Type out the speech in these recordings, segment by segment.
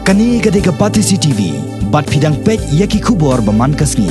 Kani gade ke Patisi TV, bat fidang pek yaki kubor baman kasni.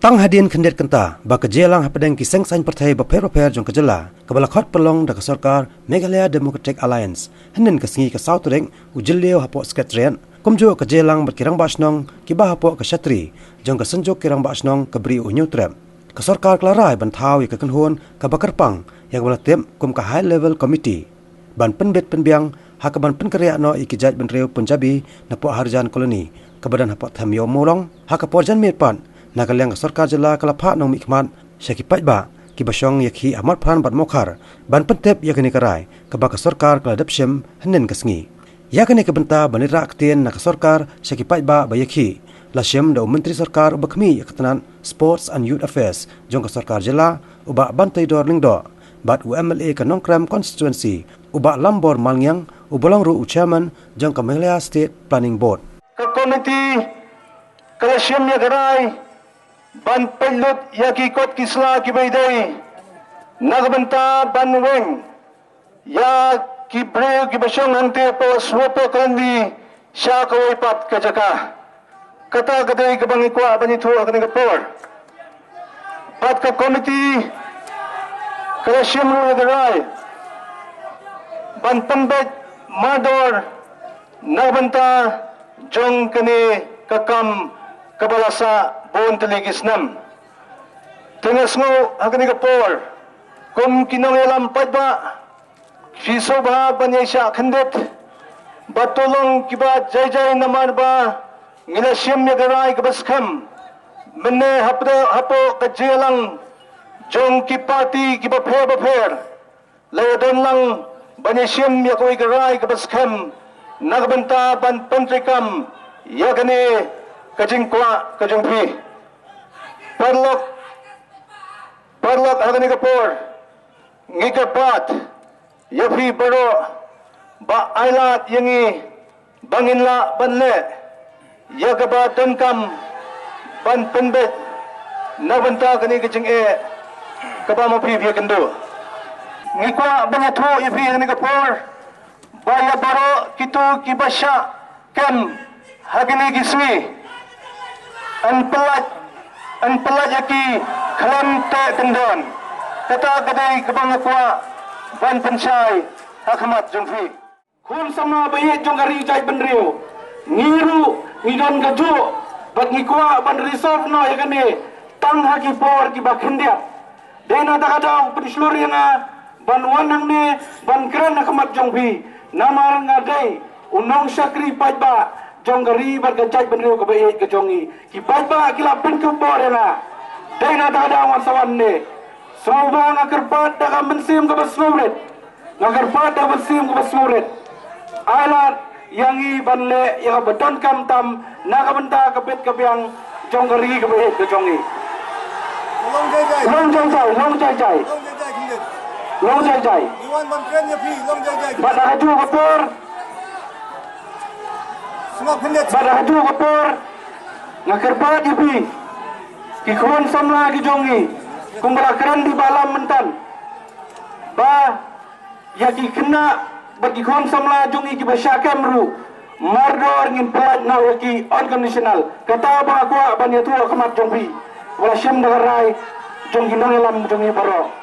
Tang hadin kendet kenta, ba kejelang hapadeng kiseng sain partai baper jong kejela, kebalakot pelong da kesorkar Meghalaya Democratic Alliance, henen kesengi ke South Ring, ujilio hapok sekretariat, kumjo kejelang berkirang basnong, kiba hapok ke Syatri, jong kesenjuk kirang basnong keberi unyutrem. Kesorkar kelarai bantau ya kekenhun ke Bakarpang, yang belatim kum ke High Level Committee. Ban penbet penbiang, hakaban penkeriak no ikijat benreu Punjabi napok harjan koloni, kebadan hapok thamyo molong, hakaporjan mirpan, nagalang kesorkar jela kalapak nong mikmat, syakipat ba, kibasyong yakhi amat pran bat mokhar, ban pentep yakini karai, kebak kesorkar keladap syem henen kesengi. Yakini kebenta banirak ketien na kesorkar syakipat ba bayakhi, lasyem da Menteri Sorkar ubakmi yaktenan Sports and Youth Affairs, jong kesorkar jela, ubak bantai dor lingdo, bat UMLA ke Nongkrem Constituency, ubak Lambor Malngyang, ubalang ru chairman jang ke Meghalaya State Planning Board. Ke komiti kalasyam ya garai ban pelut ya kikot kisla kibaidai nagbenta ban weng ya kibreu kibasyong hante po swopo kandi sya kawaipat kajaka kata kadai kabangikwa banitu akani kapor pat ke komiti kalasyam ya garai ban pembet mador nagbenta jong kini kakam kabalasa bon teligisnam tengas ngo hakani kapor kum kinong elam padba sisobha banyesha khandet batolong kiba jai namar ba ngilasyam yagarai kabaskam menne hapo kajelang jong ki party kiba pher lawadon lang banyeshyam yakoi garai kabaskam nagbenta ban pentrikam yakane kajingkwa kajungpi parlok hakani kapor ngikapat yafi baro ba ailat yangi banginla banle yakaba tenkam ban penbet nagbenta kani kajing kaba mapi kendo ngikwa bangatho yafi hakani kapor baya baro kitu kibasya kem hagini giswi anpelat yaki khalam te kendon kata kadai kebang akwa ban pensai hakmat jongfi khun sama baye jongari jai benrio ngiru ngidon gaju bat ngikwa ban reserve no yakane tang haki por ki bakhindia dena takadau pedisloriana ban wanang ne ban kran hakmat jongfi namar ngadai unong syakri pajba jonggari bergajaj benriu kebaik kejongi ki pajba kila penku borena daina dada wasawan ne soba ngakerpat daga mensim ke basmuret ngakerpat daga mensim ke basmuret alat yangi banle yang beton kam tam naga benta kepet kebiang jonggari kebaik kejongi long jai jai Iwan Bangkren ya pi long jai pada haju kapur semua pendet pada haju kapur ngakerpat ya pi kikhuan samla kijongi kumbalakeran di balam mentan ba ya kikena bagi khuan samla jongi kibasyakem ru mardor ngin pelat na yaki unconditional kata ba akwa ban yatu akamat jongpi wala syam dagarai jongi nongelam jongi baro